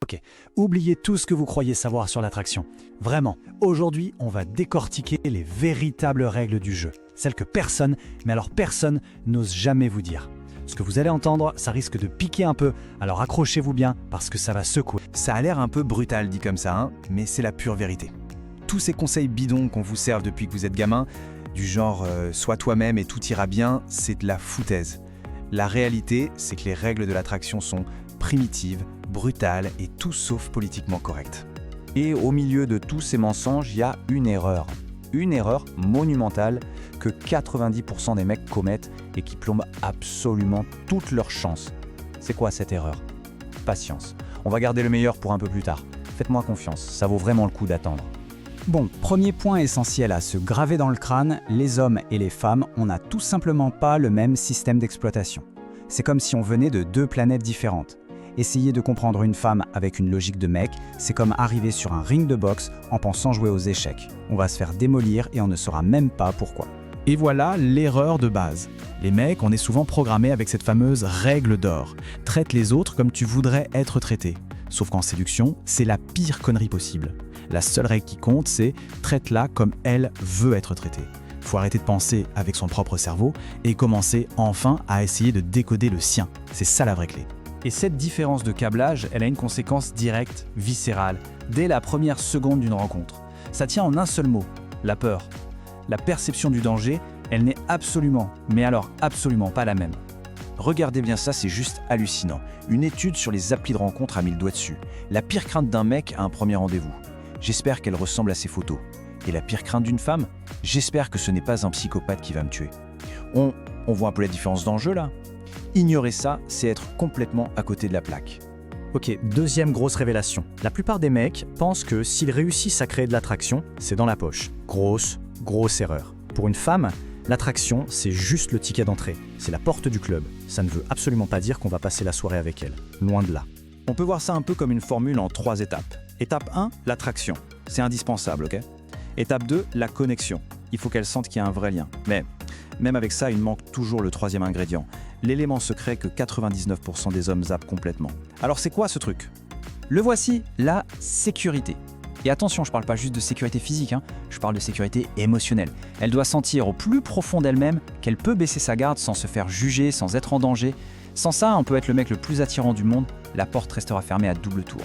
Ok, oubliez tout ce que vous croyez savoir sur l'attraction. Vraiment, aujourd'hui, on va décortiquer les véritables règles du jeu. Celles que personne, mais alors personne, n'ose jamais vous dire. Ce que vous allez entendre, ça risque de piquer un peu, alors accrochez-vous bien parce que ça va secouer. Ça a l'air un peu brutal dit comme ça, mais c'est la pure vérité. Tous ces conseils bidons qu'on vous serve depuis que vous êtes gamin, du genre sois toi-même et tout ira bien, c'est de la foutaise. La réalité, c'est que les règles de l'attraction sont primitives, brutales et tout sauf politiquement correctes. Et au milieu de tous ces mensonges, il y a une erreur monumentale que 90% des mecs commettent et qui plombe absolument toutes leurs chances. C'est quoi cette erreur? Patience. On va garder le meilleur pour un peu plus tard. Faites-moi confiance, ça vaut vraiment le coup d'attendre. Bon, premier point essentiel à se graver dans le crâne, les hommes et les femmes, on n'a tout simplement pas le même système d'exploitation. C'est comme si on venait de deux planètes différentes. Essayer de comprendre une femme avec une logique de mec, c'est comme arriver sur un ring de boxe en pensant jouer aux échecs. On va se faire démolir et on ne saura même pas pourquoi. Et voilà l'erreur de base. Les mecs, on est souvent programmés avec cette fameuse règle d'or. Traite les autres comme tu voudrais être traité. Sauf qu'en séduction, c'est la pire connerie possible. La seule règle qui compte, c'est traite-la comme elle veut être traitée. Faut arrêter de penser avec son propre cerveau et commencer enfin à essayer de décoder le sien. C'est ça la vraie clé. Et cette différence de câblage, elle a une conséquence directe, viscérale, dès la première seconde d'une rencontre. Ça tient en un seul mot, la peur. La perception du danger, elle n'est absolument, mais alors absolument pas la même. Regardez bien ça, c'est juste hallucinant. Une étude sur les applis de rencontre a mis le doigt dessus. La pire crainte d'un mec à un premier rendez-vous. J'espère qu'elle ressemble à ses photos. Et la pire crainte d'une femme? J'espère que ce n'est pas un psychopathe qui va me tuer. On voit un peu la différence d'enjeu là? Ignorer ça, c'est être complètement à côté de la plaque. Ok, deuxième grosse révélation. La plupart des mecs pensent que s'ils réussissent à créer de l'attraction, c'est dans la poche. Grosse erreur. Pour une femme, l'attraction, c'est juste le ticket d'entrée. C'est la porte du club. Ça ne veut absolument pas dire qu'on va passer la soirée avec elle. Loin de là. On peut voir ça un peu comme une formule en 3 étapes. Étape 1, l'attraction. C'est indispensable, ok? Étape 2, la connexion. Il faut qu'elle sente qu'il y a un vrai lien. Mais même avec ça, il manque toujours le troisième ingrédient. L'élément secret que 99% des hommes zappent complètement. Alors c'est quoi ce truc? Le voici, la sécurité. Et attention, je parle pas juste de sécurité physique, je parle de sécurité émotionnelle. Elle doit sentir au plus profond d'elle-même qu'elle peut baisser sa garde sans se faire juger, sans être en danger. Sans ça, on peut être le mec le plus attirant du monde, la porte restera fermée à double tour.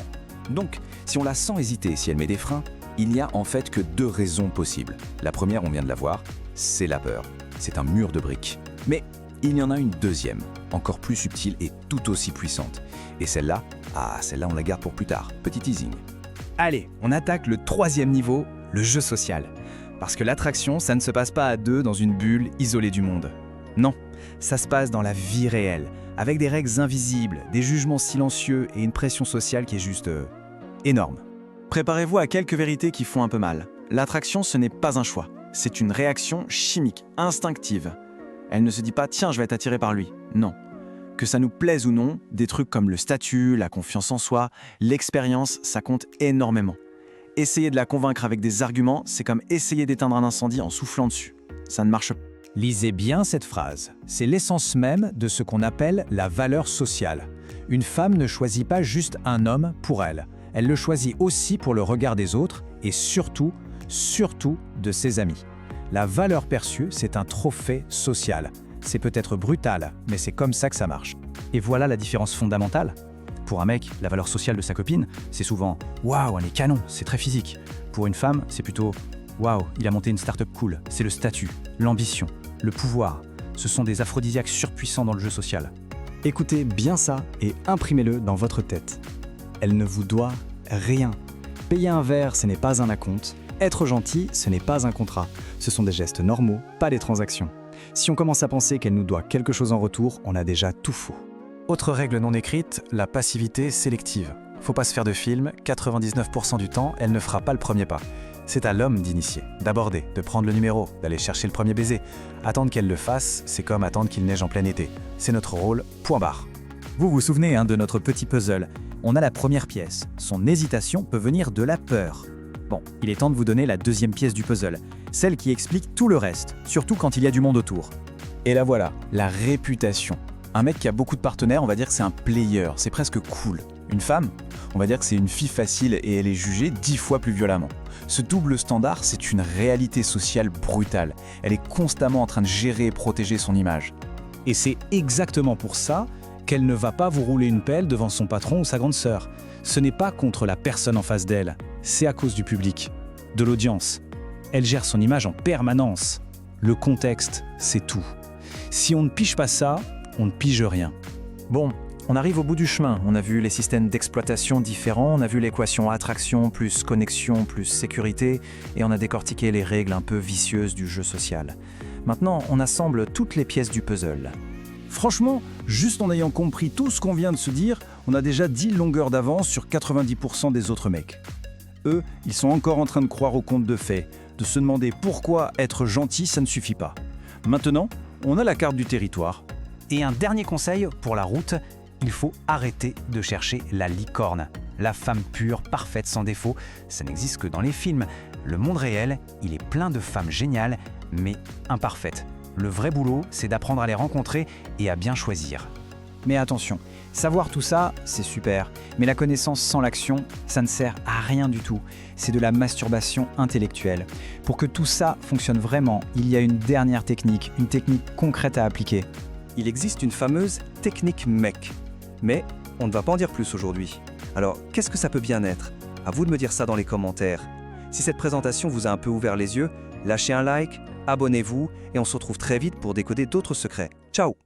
Donc, si on la sent hésiter, si elle met des freins, il n'y a en fait que 2 raisons possibles. La première, on vient de la voir, c'est la peur. C'est un mur de briques. Mais il y en a une deuxième, encore plus subtile et tout aussi puissante. Et celle-là, celle-là on la garde pour plus tard. Petit teasing. Allez, on attaque le troisième niveau, le jeu social. Parce que l'attraction, ça ne se passe pas à deux dans une bulle isolée du monde. Non, ça se passe dans la vie réelle, avec des règles invisibles, des jugements silencieux et une pression sociale qui est juste énorme. Préparez-vous à quelques vérités qui font un peu mal. L'attraction, ce n'est pas un choix. C'est une réaction chimique, instinctive. Elle ne se dit pas « tiens, je vais être attiré par lui ». Non. Que ça nous plaise ou non, des trucs comme le statut, la confiance en soi, l'expérience, ça compte énormément. Essayer de la convaincre avec des arguments, c'est comme essayer d'éteindre un incendie en soufflant dessus. Ça ne marche pas. Lisez bien cette phrase. C'est l'essence même de ce qu'on appelle la valeur sociale. Une femme ne choisit pas juste un homme pour elle. Elle le choisit aussi pour le regard des autres et surtout de ses amis. La valeur perçue, c'est un trophée social. C'est peut-être brutal, mais c'est comme ça que ça marche. Et voilà la différence fondamentale. Pour un mec, la valeur sociale de sa copine, c'est souvent « Waouh, elle est canon, c'est très physique ». Pour une femme, c'est plutôt « Waouh, il a monté une start-up cool ». C'est le statut, l'ambition, le pouvoir. Ce sont des aphrodisiaques surpuissants dans le jeu social. Écoutez bien ça et imprimez-le dans votre tête. Elle ne vous doit rien. Payer un verre, ce n'est pas un acompte. Être gentil, ce n'est pas un contrat. Ce sont des gestes normaux, pas des transactions. Si on commence à penser qu'elle nous doit quelque chose en retour, on a déjà tout faux. Autre règle non écrite, la passivité sélective. Faut pas se faire de film, 99% du temps, elle ne fera pas le premier pas. C'est à l'homme d'initier, d'aborder, de prendre le numéro, d'aller chercher le premier baiser. Attendre qu'elle le fasse, c'est comme attendre qu'il neige en plein été. C'est notre rôle, point barre. Vous vous souvenez de notre petit puzzle? On a la première pièce. Son hésitation peut venir de la peur. Bon, il est temps de vous donner la deuxième pièce du puzzle, celle qui explique tout le reste, surtout quand il y a du monde autour. Et la voilà, la réputation. Un mec qui a beaucoup de partenaires, on va dire que c'est un player, c'est presque cool. Une femme, On va dire que c'est une fille facile et elle est jugée 10 fois plus violemment. Ce double standard, c'est une réalité sociale brutale. Elle est constamment en train de gérer et protéger son image. Et c'est exactement pour ça qu'elle ne va pas vous rouler une pelle devant son patron ou sa grande sœur. Ce n'est pas contre la personne en face d'elle, c'est à cause du public, de l'audience. Elle gère son image en permanence. Le contexte, c'est tout. Si on ne pige pas ça, on ne pige rien. Bon, on arrive au bout du chemin. On a vu les systèmes d'exploitation différents, on a vu l'équation attraction plus connexion plus sécurité, et on a décortiqué les règles un peu vicieuses du jeu social. Maintenant, on assemble toutes les pièces du puzzle. Franchement, juste en ayant compris tout ce qu'on vient de se dire, on a déjà 10 longueurs d'avance sur 90% des autres mecs. Eux, ils sont encore en train de croire au conte de fées, de se demander pourquoi être gentil, ça ne suffit pas. Maintenant, on a la carte du territoire. Et un dernier conseil pour la route, il faut arrêter de chercher la licorne. La femme pure, parfaite, sans défaut, ça n'existe que dans les films. Le monde réel, il est plein de femmes géniales, mais imparfaites. Le vrai boulot, c'est d'apprendre à les rencontrer et à bien choisir. Mais attention, savoir tout ça, c'est super, mais la connaissance sans l'action, ça ne sert à rien du tout. C'est de la masturbation intellectuelle. Pour que tout ça fonctionne vraiment, il y a une dernière technique, une technique concrète à appliquer. Il existe une fameuse technique MEC. Mais on ne va pas en dire plus aujourd'hui. Alors, qu'est-ce que ça peut bien être? À vous de me dire ça dans les commentaires. Si cette présentation vous a un peu ouvert les yeux, lâchez un like, abonnez-vous et on se retrouve très vite pour décoder d'autres secrets. Ciao!